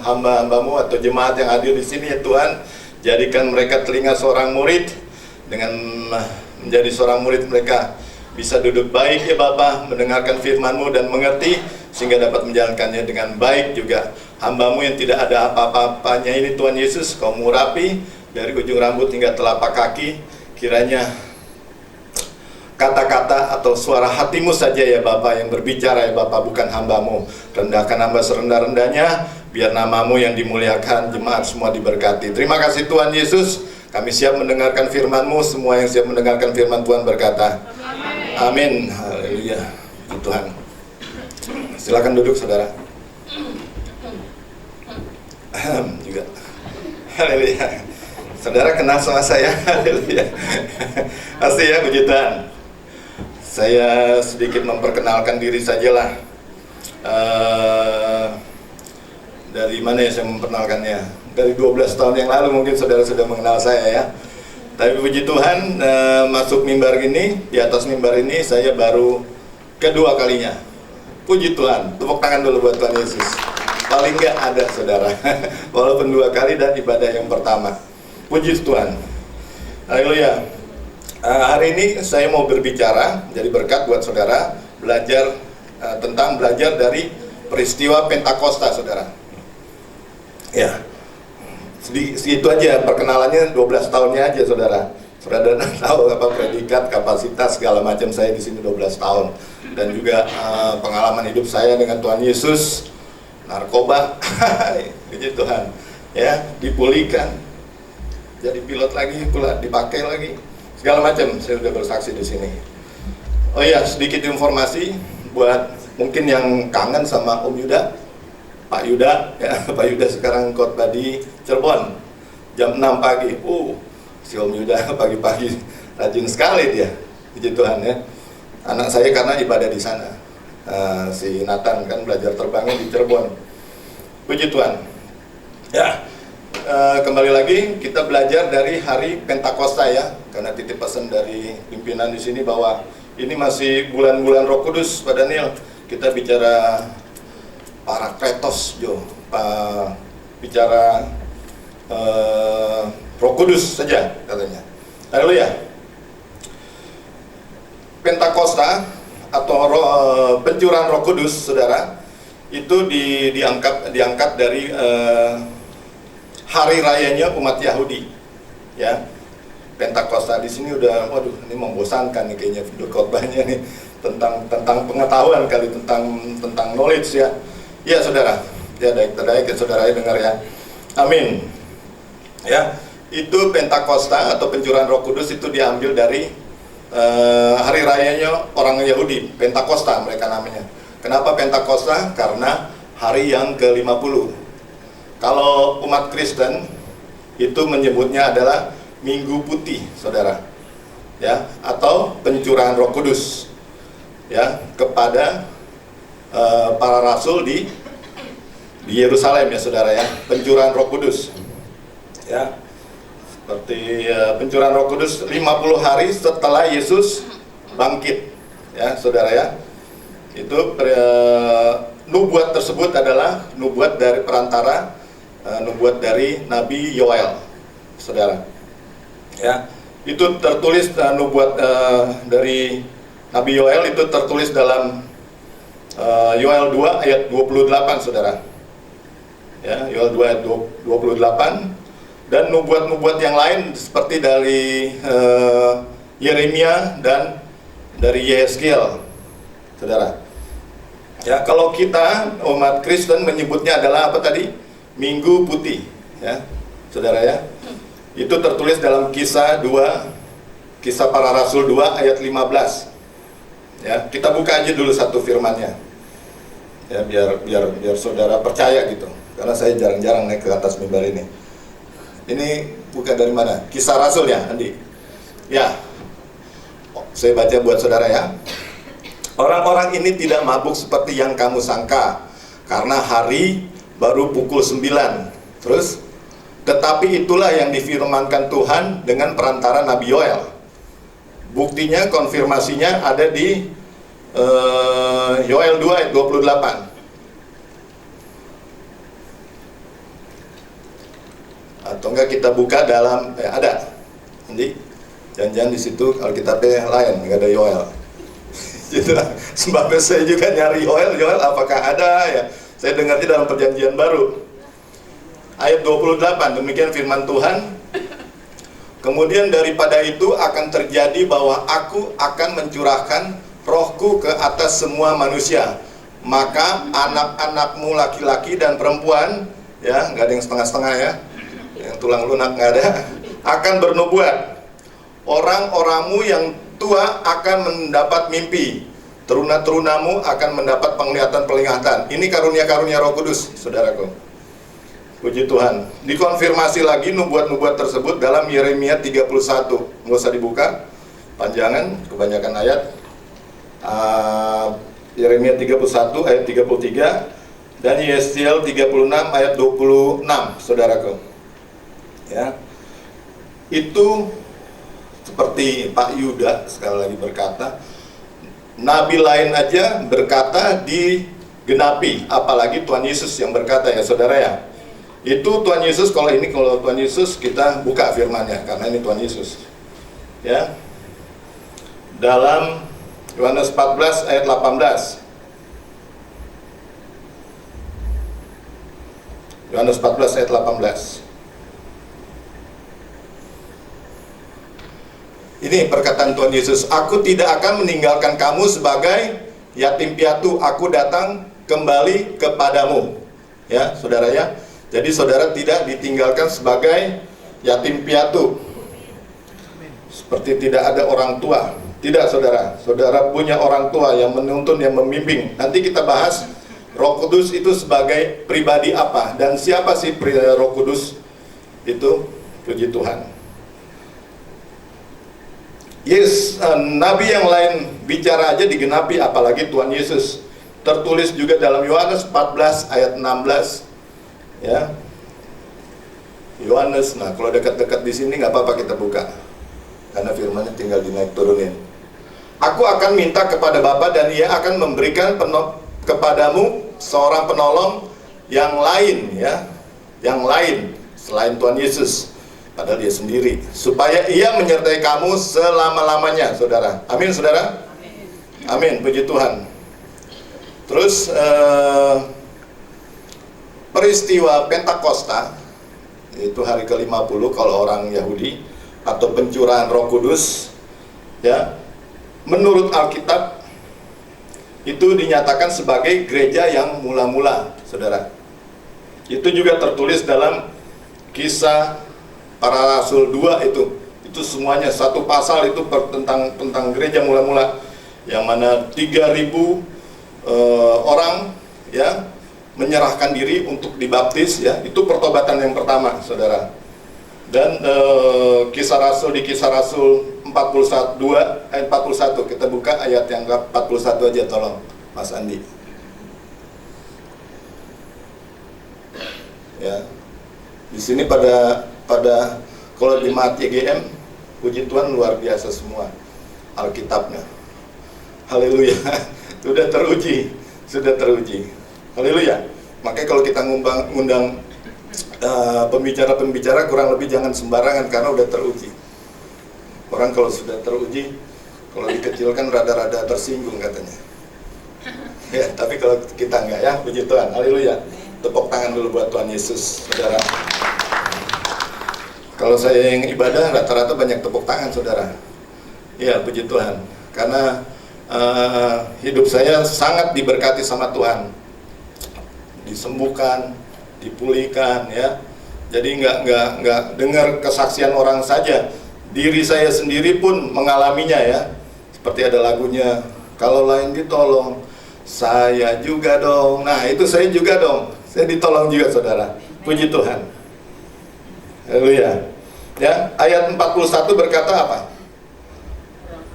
hamba-hambamu atau jemaat yang hadir di sini ya Tuhan. Jadikan mereka telinga seorang murid, dengan menjadi seorang murid mereka bisa duduk baik ya Bapa, mendengarkan firman-Mu dan mengerti, sehingga dapat menjalankannya dengan baik juga. Hamba-Mu yang tidak ada apa-apanya ini Tuhan Yesus, Kau murapi dari ujung rambut hingga telapak kaki. Kiranya kata-kata atau suara hati-Mu saja ya Bapa yang berbicara ya Bapa, bukan hamba-Mu. Rendahkan hamba serendah-rendahnya, biar nama-Mu yang dimuliakan, jemaat semua diberkati. Terima kasih Tuhan Yesus, kami siap mendengarkan firman-Mu. Semua yang siap mendengarkan firman Tuhan berkata amin. Haleluya. Tuhan, silakan duduk saudara. Juga haleluya. Saudara kenal sama saya. Haleluya. Asli ya, puji Tuhan. Saya sedikit memperkenalkan diri sajalah. Dari mana ya saya memperkenalkannya? Dari 12 tahun yang lalu mungkin saudara sudah mengenal saya ya. Tapi puji Tuhan, masuk mimbar ini, di atas mimbar ini saya baru kedua kalinya. Puji Tuhan, tepuk tangan dulu buat Tuhan Yesus. Paling nggak ada saudara, walaupun 2 kali dan ibadah yang pertama. Puji Tuhan. Haleluya. Hari ini saya mau berbicara, jadi berkat buat saudara, belajar belajar dari peristiwa Pentakosta saudara. Ya. Itu aja perkenalannya, 12 tahunnya aja saudara. Saudara tahu apa predikat, kapasitas segala macam saya di sini 12 tahun. Dan juga pengalaman hidup saya dengan Tuhan Yesus, narkoba, puji Tuhan. Ya, dipulihkan. Jadi pilot lagi pula, dipakai lagi. Segala macam saya sudah bersaksi di sini. Oh iya, sedikit informasi buat mungkin yang kangen sama Om Yuda. Pak Yuda, ya, Pak Yuda sekarang khotbah di Cirebon jam 6 pagi. Si Om Yuda pagi-pagi rajin sekali dia. Puji Tuhan ya. Anak saya karena ibadah di sana. Si Nathan kan belajar terbangnya di Cirebon. Puji Tuhan. Ya, kembali lagi kita belajar dari hari Pentakosta ya. Karena titip pesan dari pimpinan di sini bahwa ini masih bulan-bulan Roh Kudus, Pak Daniel. Kita bicara Parakletos, bicara Roh Kudus saja katanya. Haleluya. Pentakosta atau pencurahan Roh Kudus, saudara, itu diangkat dari hari rayanya umat Yahudi. Ya, Pentakosta di sini udah, waduh, ini membosankan nih kayaknya video khotbahnya nih tentang pengetahuan kali, tentang knowledge ya. Ya saudara, ya baik saudara dengar ya. Amin. Ya, itu Pentakosta atau pencurahan Roh Kudus itu diambil dari hari rayanya orang Yahudi, Pentakosta mereka namanya. Kenapa Pentakosta? Karena hari yang ke-50. Kalau umat Kristen itu menyebutnya adalah Minggu Putih, saudara. Ya, atau pencurahan Roh Kudus. Ya, kepada para rasul di Yerusalem ya saudara ya, pencurahan Roh Kudus ya, seperti pencurahan Roh Kudus 50 hari setelah Yesus bangkit ya saudara ya. Itu nubuat tersebut adalah nubuat dari perantara nubuat dari Nabi Yoel saudara ya. Itu tertulis nubuat dari Nabi Yoel itu tertulis dalam Yoel 2 ayat 28 saudara ya, Yoel 2 ayat 28. Dan nubuat-nubuat yang lain seperti dari Yeremia dan dari Yeskiel saudara ya. Kalau kita umat Kristen menyebutnya adalah apa tadi? Minggu Putih ya saudara ya. Itu tertulis dalam Kisah Para Rasul 2 ayat 15 ya. Kita buka aja dulu satu firmannya ya, biar saudara percaya gitu, karena saya jarang-jarang naik ke atas mimbar ini. Ini bukan dari mana? Kisah Rasul ya, Andi? Ya, saya baca buat saudara ya. Orang-orang ini tidak mabuk seperti yang kamu sangka, karena hari baru pukul 9. Terus, tetapi itulah yang difirmankan Tuhan dengan perantara Nabi Yoel. Buktinya, konfirmasinya ada di Yoel 2 ayat 28. Atau enggak kita buka dalam ada. Nanti jangan-jangan di situ Alkitabnya lain, nggak ada Yoel. Gitu. Sebabnya saya juga nyari Yoel apakah ada ya? Saya dengarnya dalam Perjanjian Baru. Ayat 28, demikian firman Tuhan. Kemudian daripada itu akan terjadi bahwa aku akan mencurahkan rohku ke atas semua manusia. Maka anak-anakmu laki-laki dan perempuan, ya nggak ada yang setengah-setengah ya, yang tulang lunak nggak ada, akan bernubuat. Orang-orangmu yang tua akan mendapat mimpi, teruna-terunamu akan mendapat penglihatan-penglihatan. Ini karunia-karunia Roh Kudus, saudaraku. Puji Tuhan. Dikonfirmasi lagi nubuat-nubuat tersebut dalam Yeremia 31. Nggak usah dibuka, panjangan, kebanyakan ayat. Yeremia 31 ayat 33 dan Yesiel 36 ayat 26, saudaraku. Ya. Itu seperti Pak Yuda sekali lagi berkata, nabi lain aja berkata digenapi, apalagi Tuhan Yesus yang berkata, ya saudara ya. Itu Tuhan Yesus. Kalau Tuhan Yesus, kita buka firman-Nya karena ini Tuhan Yesus. Ya. Dalam Yohanes 14 ayat 18. Yohanes 14 ayat 18. Ini perkataan Tuhan Yesus, aku tidak akan meninggalkan kamu sebagai yatim piatu, aku datang kembali kepadamu. Ya, saudara ya. Jadi saudara tidak ditinggalkan sebagai yatim piatu, seperti tidak ada orang tua. Tidak, saudara. Saudara punya orang tua yang menuntun, yang membimbing. Nanti kita bahas Roh Kudus itu sebagai pribadi apa, dan siapa sih Roh Kudus itu. Puji Tuhan. Yes, nabi yang lain bicara aja digenapi, apalagi Tuhan Yesus. Tertulis juga dalam Yohanes 14 ayat 16. Ya, Yohanes. Nah, kalau dekat-dekat di sini nggak apa-apa kita buka, karena firman-Nya tinggal dinaik turunin. Aku akan minta kepada Bapa dan Ia akan memberikan kepadamu seorang penolong yang lain, ya, yang lain selain Tuhan Yesus, padahal Dia sendiri, supaya Ia menyertai kamu selama-lamanya, saudara. Amin, saudara. Amin. Puji Tuhan. Terus peristiwa Pentakosta, itu hari ke-50 kalau orang Yahudi, atau pencurahan Roh Kudus, ya, menurut Alkitab itu dinyatakan sebagai gereja yang mula-mula, saudara. Itu juga tertulis dalam Kisah Para Rasul 2 itu semuanya satu pasal itu tentang gereja mula-mula, yang mana 3.000 orang, ya, menyerahkan diri untuk dibaptis, ya. Itu pertobatan yang pertama, saudara. Dan Kisah Rasul, di Kisah Rasul 41 ayat 41, kita buka ayat yang 41 aja, tolong Mas Andi. Ya. Di sini pada kalau di Mati GM, puji Tuhan luar biasa semua Alkitabnya. Haleluya. Sudah teruji. Haleluya. Makanya kalau kita ngundang pembicara-pembicara, kurang lebih jangan sembarangan, karena udah teruji. Orang kalau sudah teruji, kalau dikecilkan rada-rada tersinggung katanya. Ya, tapi kalau kita enggak, ya, puji Tuhan. Haleluya. Tepuk tangan dulu buat Tuhan Yesus, saudara. Kalau saya yang ibadah, rata-rata banyak tepuk tangan, saudara. Iya, puji Tuhan. Karena hidup saya sangat diberkati sama Tuhan. Disembuhkan, dipulihkan, ya. Jadi nggak dengar kesaksian orang saja, diri saya sendiri pun mengalaminya, ya. Seperti ada lagunya, kalau lain ditolong, saya juga dong. Nah, itu saya juga dong, saya ditolong juga, saudara. Puji Tuhan. Haleluya. Ya, ayat 41 berkata apa?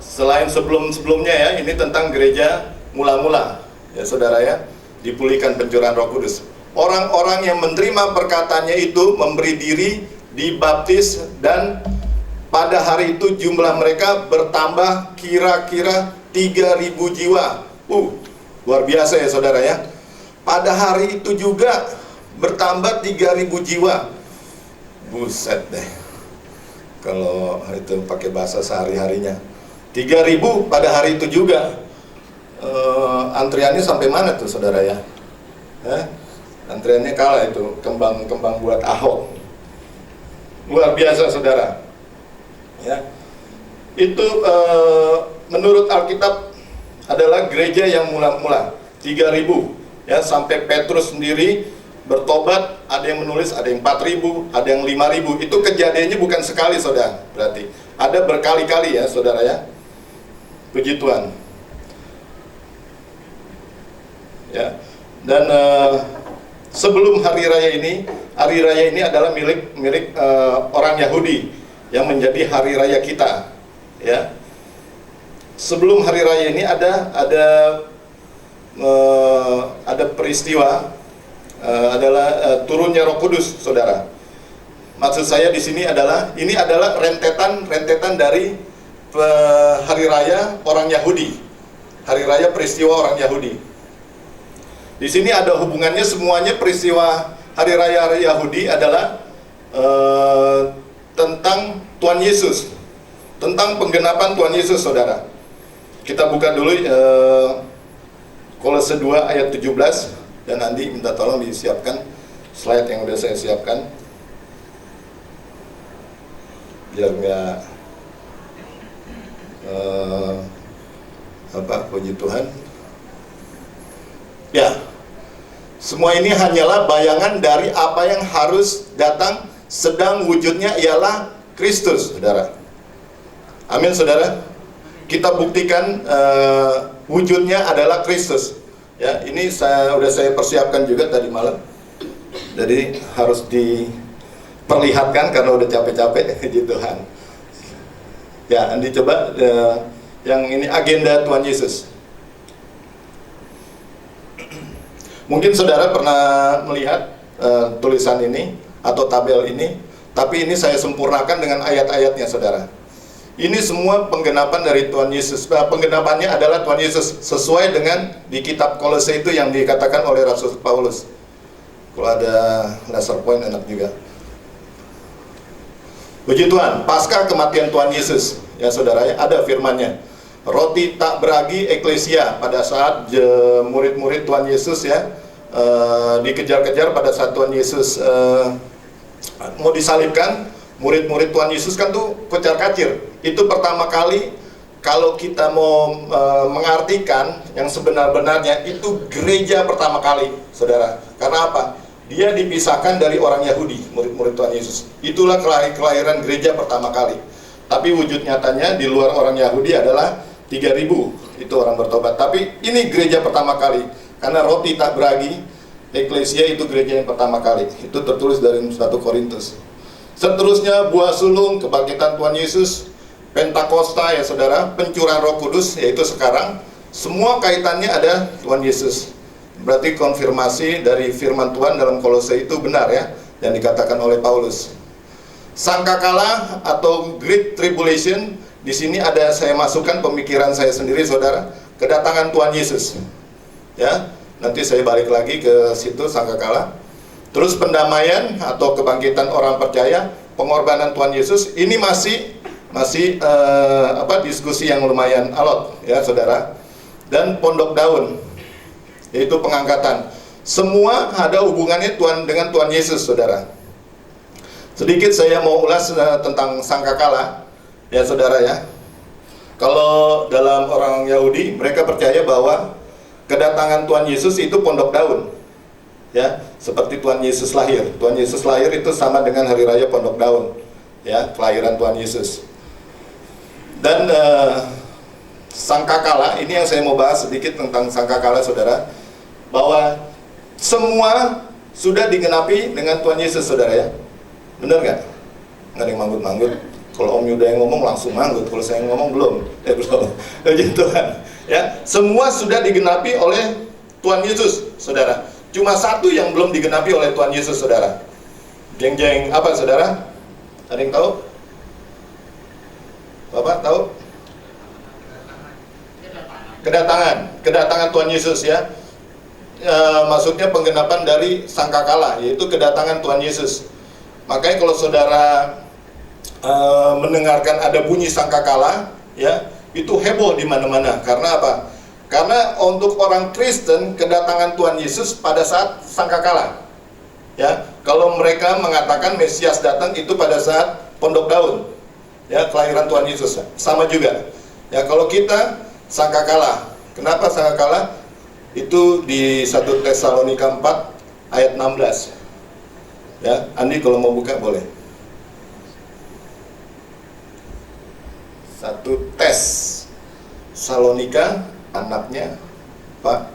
Selain sebelumnya, ya, ini tentang gereja mula-mula, ya, saudara, ya. Dipulihkan pencurahan Roh Kudus. Orang-orang yang menerima perkataannya itu memberi diri, dibaptis, dan pada hari itu jumlah mereka bertambah kira-kira 3.000 jiwa. Luar biasa, ya, saudara, ya. Pada hari itu juga bertambah 3.000 jiwa. Buset deh, kalau itu pakai bahasa sehari-harinya. 3.000 pada hari itu juga. Antriannya sampai mana tuh saudara ya? Antriannya kalah itu, kembang buat Ahok. Luar biasa saudara. Ya, itu menurut Alkitab adalah gereja yang mula-mula 3.000 ya, sampai Petrus sendiri bertobat. Ada yang menulis ada yang 4.000, ada yang 5.000. Itu kejadiannya bukan sekali saudara, berarti ada berkali-kali ya saudara ya. Puji Tuhan ya. Dan sebelum hari raya ini adalah milik orang Yahudi yang menjadi hari raya kita ya. Sebelum hari raya ini ada peristiwa adalah turunnya Roh Kudus, saudara. Maksud saya di sini adalah ini adalah rentetan dari hari raya orang Yahudi, hari raya peristiwa orang Yahudi. Di sini ada hubungannya, semuanya peristiwa hari raya Yahudi adalah tentang Tuhan Yesus, tentang penggenapan Tuhan Yesus, saudara. Kita buka dulu Kolose 2 ayat 17, dan Andi minta tolong disiapkan slide yang udah saya siapkan biar nggak puji Tuhan ya. Semua ini hanyalah bayangan dari apa yang harus datang, sedang wujudnya ialah Kristus, saudara. Amin, saudara. Kita buktikan wujudnya adalah Kristus. Ya, ini udah saya persiapkan juga tadi malam. Jadi harus diperlihatkan karena udah capek-capek, puji Tuhan. Ya, Andi coba yang ini agenda Tuhan Yesus. Mungkin saudara pernah melihat tulisan ini atau tabel ini, tapi ini saya sempurnakan dengan ayat-ayatnya, saudara. Ini semua penggenapan dari Tuhan Yesus. Penggenapannya adalah Tuhan Yesus sesuai dengan di kitab Kolose itu yang dikatakan oleh Rasul Paulus. Kalau ada laser point enak juga. Puji Tuhan, pasca kematian Tuhan Yesus, ya saudara, ya, ada firman-Nya. Roti tak beragi eklesia pada saat murid-murid Tuhan Yesus ya dikejar-kejar pada saat Tuhan Yesus mau disalibkan. Murid-murid Tuhan Yesus kan tuh kocar-kacir. Itu pertama kali kalau kita mau mengartikan yang sebenar-benarnya, itu gereja pertama kali, saudara. Karena apa? Dia dipisahkan dari orang Yahudi, murid-murid Tuhan Yesus. Itulah kelahiran gereja pertama kali. Tapi wujud nyatanya di luar orang Yahudi adalah 3.000 itu orang bertobat. Tapi ini gereja pertama kali. Karena roti tak beragi, eklesia itu gereja yang pertama kali. Itu tertulis dari 1 Korintus. Seterusnya buah sulung, kebangkitan Tuhan Yesus, Pentakosta ya saudara, pencurahan Roh Kudus, yaitu sekarang. Semua kaitannya ada Tuhan Yesus. Berarti konfirmasi dari firman Tuhan dalam Kolose itu benar ya, yang dikatakan oleh Paulus. Sangkakala atau Great Tribulation, di sini ada saya masukkan pemikiran saya sendiri, saudara. Kedatangan Tuhan Yesus. Ya, nanti saya balik lagi ke situ sangkakala. Terus pendamaian atau kebangkitan orang percaya, pengorbanan Tuhan Yesus, ini masih diskusi yang lumayan alot ya saudara. Dan pondok daun, yaitu pengangkatan. Semua ada hubungannya dengan Tuhan Yesus, saudara. Sedikit saya mau ulas tentang sangkakala ya saudara ya. Kalau dalam orang Yahudi, mereka percaya bahwa kedatangan Tuhan Yesus itu pondok daun. Ya, seperti Tuhan Yesus lahir. Tuhan Yesus lahir itu sama dengan hari raya pondok daun. Ya, kelahiran Tuhan Yesus. Dan sangkakala, ini yang saya mau bahas sedikit tentang sangkakala, saudara. Bahwa semua sudah digenapi dengan Tuhan Yesus, saudara ya. Benar nggak? Nggak ada yang manggut-manggut. Kalau Om Yuda yang ngomong langsung manggut. Kalau saya yang ngomong belum. Belum. Puji Tuhan. Ya, semua sudah digenapi oleh Tuhan Yesus, saudara. Cuma satu yang belum digenapi oleh Tuhan Yesus, saudara. Jeng-jeng apa, saudara? Ada yang tahu? Bapak tahu? Kedatangan Tuhan Yesus ya. Maksudnya penggenapan dari sangkakala, yaitu kedatangan Tuhan Yesus. Makanya kalau saudara mendengarkan ada bunyi sangkakala, ya, itu heboh di mana-mana. Karena apa? Karena untuk orang Kristen kedatangan Tuhan Yesus pada saat sangkakala. Ya, kalau mereka mengatakan Mesias datang itu pada saat Pondok Daun, ya, kelahiran Tuhan Yesus sama juga. Ya, kalau kita sangkakala, kenapa sangkakala? Itu di 1 Tesalonika 4 ayat 16. Ya, Andi kalau mau buka boleh. 1 Tesalonika, anaknya Pak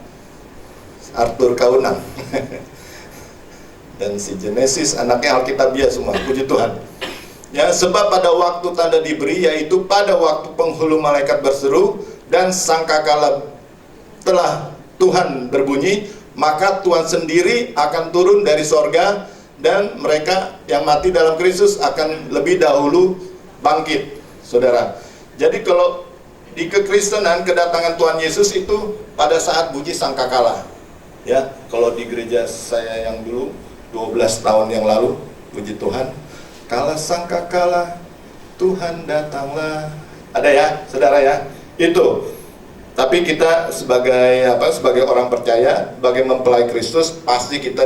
Arthur Kaunan. Dan si Genesis anaknya Alkitabiah semua, puji Tuhan. Ya, sebab pada waktu tanda diberi, yaitu pada waktu penghulu malaikat berseru dan sangkakala telah Tuhan berbunyi, maka Tuhan sendiri akan turun dari sorga, dan mereka yang mati dalam Kristus akan lebih dahulu bangkit, saudara. Jadi kalau di kekristenan kedatangan Tuhan Yesus itu pada saat bunyi sangkakala. Ya, kalau di gereja saya yang dulu 12 tahun yang lalu, puji Tuhan, kala sangkakala Tuhan datanglah. Ada ya, saudara ya? Itu. Tapi kita sebagai orang percaya, sebagai mempelai Kristus, pasti kita